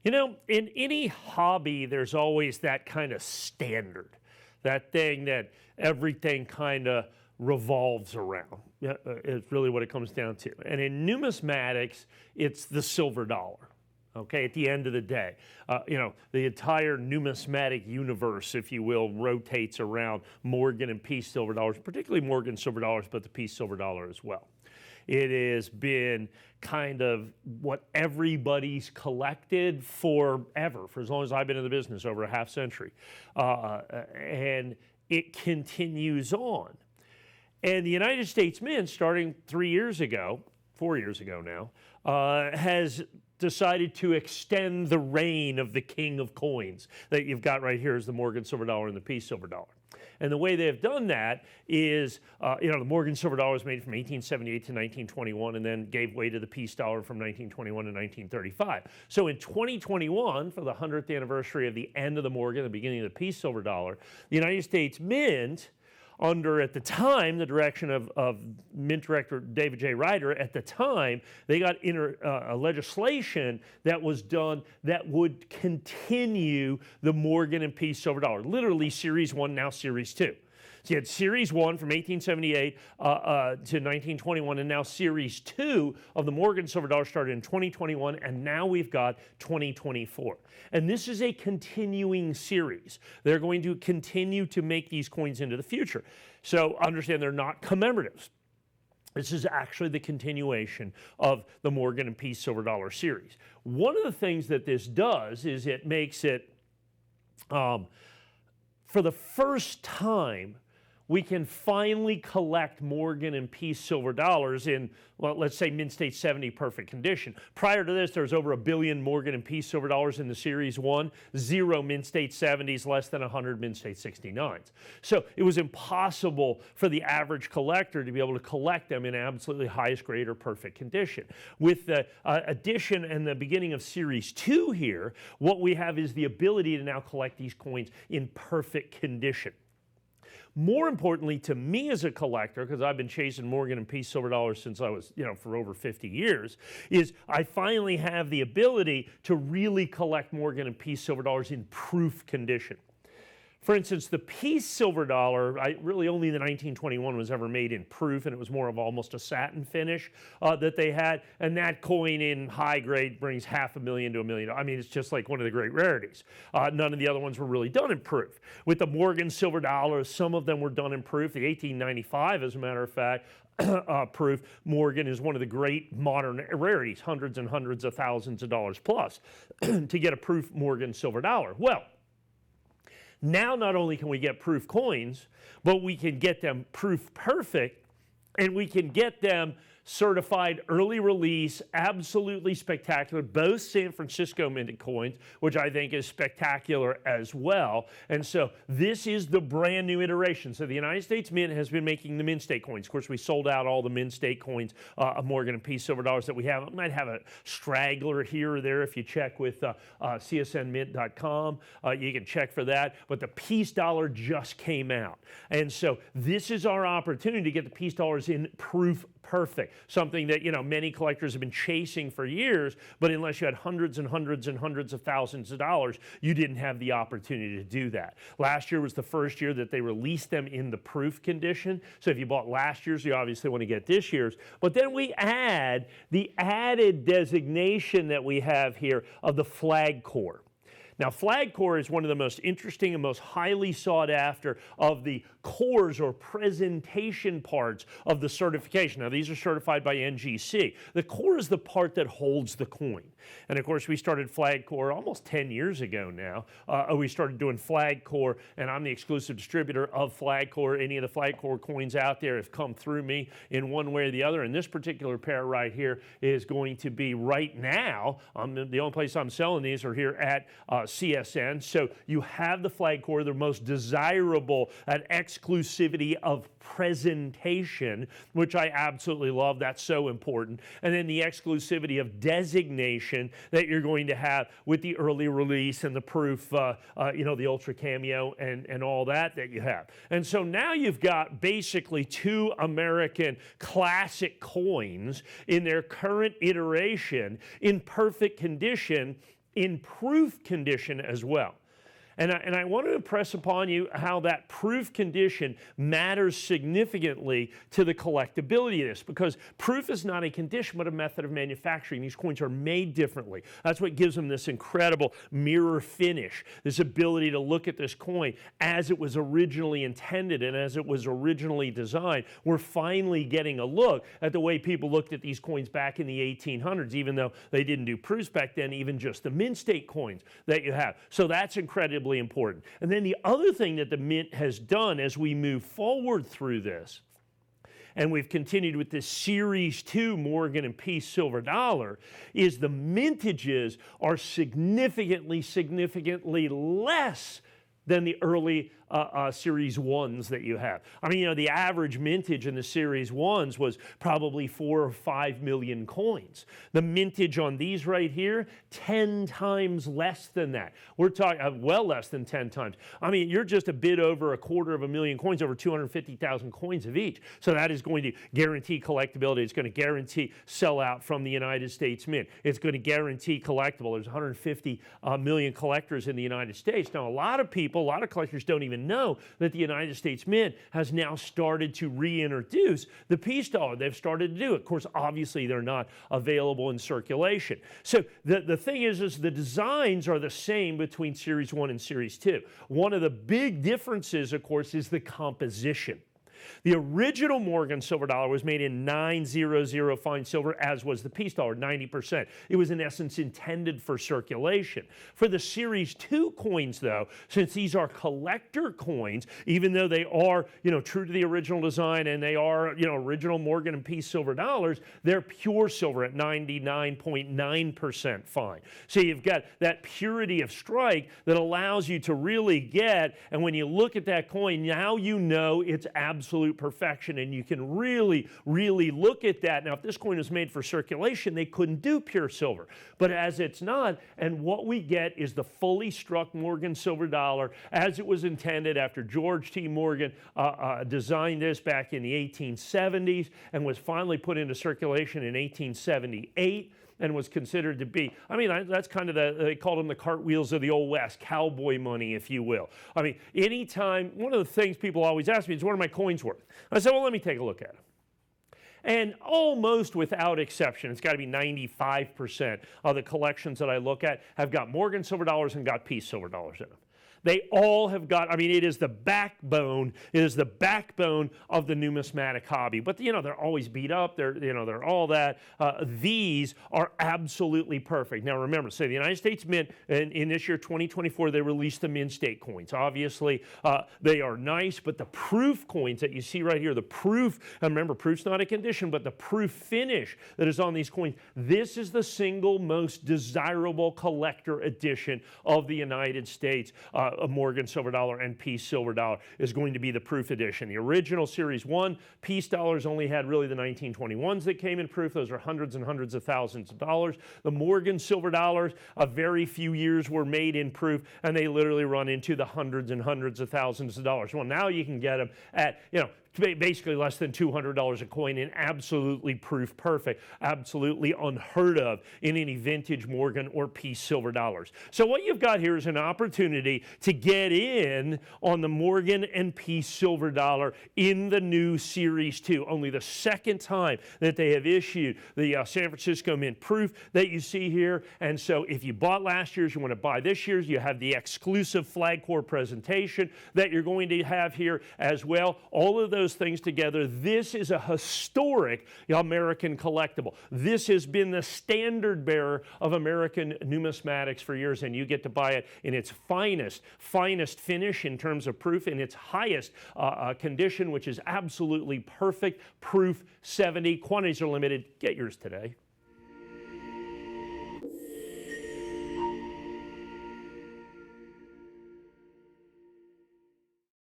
You know, in any hobby, there's always that kind of standard, that thing that everything kind of revolves around. It's really what it comes down to. And in numismatics, it's the silver dollar. Okay, at the end of the day, you know, the entire numismatic universe, if you will, rotates around Morgan and Peace silver dollars, particularly Morgan silver dollars, but the Peace silver dollar as well. It has been kind of what everybody's collected forever, for as long as I've been in the business, over a half century. And it continues on. And the United States Mint, starting 4 years ago now, has decided to extend the reign of the king of coins that you've got right here is the Morgan silver dollar and the Peace silver dollar. And the way they've done that is, you know, the Morgan silver dollar was made from 1878 to 1921 and then gave way to the Peace dollar from 1921 to 1935. So in 2021, for the 100th anniversary of the end of the Morgan, the beginning of the Peace silver dollar, the United States Mint, under, at the time, the direction of Mint Director David J. Ryder, at the time, they got legislation that was done that would continue the Morgan and Peace silver dollar, literally Series 1, now Series 2. So you had Series 1 from 1878 to 1921, and now Series 2 of the Morgan silver dollar started in 2021, and now we've got 2024. And this is a continuing series. They're going to continue to make these coins into the future. So understand they're not commemoratives. This is actually the continuation of the Morgan and Peace silver dollar series. One of the things that this does is it makes it, for the first time, we can finally collect Morgan and Peace silver dollars in, well, let's say Mint State 70 perfect condition. Prior to this, there was over 1 billion Morgan and Peace silver dollars in the Series 1, 0 Mint State 70s, less than 100 Mint State 69s. So it was impossible for the average collector to be able to collect them in absolutely highest grade or perfect condition. With the addition and the beginning of Series 2 here, what we have is the ability to now collect these coins in perfect condition. More importantly to me as a collector, because I've been chasing Morgan and Peace silver dollars since I was, you know, for over 50 years, is I finally have the ability to really collect Morgan and Peace silver dollars in proof condition. For instance, the Peace silver dollar, really only the 1921 was ever made in proof, and it was more of almost a satin finish that they had. And that coin in high grade brings $500,000 to $1 million. I mean, it's just like one of the great rarities. None of the other ones were really done in proof. With the Morgan silver dollar, some of them were done in proof. The 1895, as a matter of fact, proof Morgan is one of the great modern rarities, hundreds and hundreds of thousands of dollars plus to get a proof Morgan silver dollar. Well, now not only can we get proof coins, but we can get them proof perfect, and we can get them certified early release, absolutely spectacular, both San Francisco minted coins, which I think is spectacular as well. And so this is the brand new iteration. So the United States Mint has been making the Mint State coins. Of course, we sold out all the Mint State coins of Morgan and Peace silver dollars that we have. We might have a straggler here or there if you check with CSNMint.com. You can check for that. But the Peace dollar just came out. And so this is our opportunity to get the Peace dollars in proof perfect, something that, you know, many collectors have been chasing for years, but unless you had hundreds and hundreds and hundreds of thousands of dollars, you didn't have the opportunity to do that. Last year was the first year that they released them in the proof condition. So if you bought last year's, you obviously want to get this year's. But then we add the added designation that we have here of the flag core. Now, flag core is one of the most interesting and most highly sought after of the cores or presentation parts of the certification. Now, these are certified by NGC. The core is the part that holds the coin. And of course, we started flag core almost 10 years ago now. We started doing flag core, and I'm the exclusive distributor of flag core. Any of the flag core coins out there have come through me in one way or the other. And this particular pair right here is going to be right now. The only place I'm selling these are here at CSN. So you have the flag core, the most desirable at exclusivity of presentation, which I absolutely love. That's so important. And then the exclusivity of designation that you're going to have with the early release and the proof, you know, the Ultra Cameo and all that you have. And so now you've got basically two American classic coins in their current iteration in perfect condition, in proof condition as well. And I want to impress upon you how that proof condition matters significantly to the collectability of this, because proof is not a condition but a method of manufacturing. These coins are made differently. That's what gives them this incredible mirror finish, this ability to look at this coin as it was originally intended and as it was originally designed. We're finally getting a look at the way people looked at these coins back in the 1800s, even though they didn't do proofs back then, even just the mint state coins that you have. So that's incredibly important. And then the other thing that the Mint has done as we move forward through this, and we've continued with this Series 2 Morgan and Peace silver dollar, is the mintages are significantly less than the early Series 1s that you have. I mean, you know, the average mintage in the Series 1s was probably 4 or 5 million coins. The mintage on these right here, 10 times less than that. We're talking well less than 10 times. I mean, you're just a bit over 250,000 coins, over 250,000 coins of each. So that is going to guarantee collectability. It's going to guarantee sellout from the United States Mint. It's going to guarantee collectible. There's 150 million collectors in the United States. Now, a lot of collectors don't even know that the United States Mint has now started to reintroduce the peace dollar. They've started to do it. Of course, obviously, they're not available in circulation. So the thing is the designs are the same between Series 1 and Series 2. One of the big differences, of course, is the composition. The original Morgan silver dollar was made in 900 fine silver, as was the peace dollar, 90%. It was in essence intended for circulation. For the Series 2 coins, though, since these are collector coins, even though they are, you know, true to the original design and they are, you know, original Morgan and Peace silver dollars, they're pure silver at 99.9% fine. So you've got that purity of strike that allows you to really get, and when you look at that coin, now you know it's absolute perfection, and you can really look at that. Now, if this coin was made for circulation, they couldn't do pure silver, but as it's not, and what we get is the fully struck Morgan silver dollar as it was intended after George T. Morgan designed this back in the 1870s and was finally put into circulation in 1878. And was considered to be, I mean, that's kind of they called them the cartwheels of the Old West, cowboy money, if you will. I mean, anytime, one of the things people always ask me is, what are my coins worth? I said, well, let me take a look at them. And almost without exception, it's got to be 95% of the collections that I look at have got Morgan silver dollars and got Peace silver dollars in them. They all have got, I mean, it is the backbone of the numismatic hobby. But, you know, they're always beat up. They're all that. These are absolutely perfect. Now, remember, say the United States Mint, in this year, 2024, they released the mint state coins. Obviously, they are nice, but the proof coins that you see right here, the proof, and remember, proof's not a condition, but the proof finish that is on these coins, this is the single most desirable collector edition of the United States. A Morgan silver dollar and Peace silver dollar is going to be the proof edition. The original Series 1 Peace dollars only had really the 1921s that came in proof. Those are hundreds and hundreds of thousands of dollars. The Morgan silver dollars, a very few years were made in proof, and they literally run into the hundreds and hundreds of thousands of dollars. Well, now you can get them at, you know, basically less than $200 a coin, and absolutely proof perfect, absolutely unheard of in any vintage Morgan or Peace silver dollars. So what you've got here is an opportunity to get in on the Morgan and Peace silver dollar in the new Series 2. Only the second time that they have issued the San Francisco Mint proof that you see here. And so if you bought last year's, you want to buy this year's, you have the exclusive flag core presentation that you're going to have here as well. All of those things together, this is a historic American collectible. This has been the standard bearer of American numismatics for years, and you get to buy it in its finest finish in terms of proof, in its highest condition, which is absolutely perfect, proof 70. Quantities are limited. Get yours today.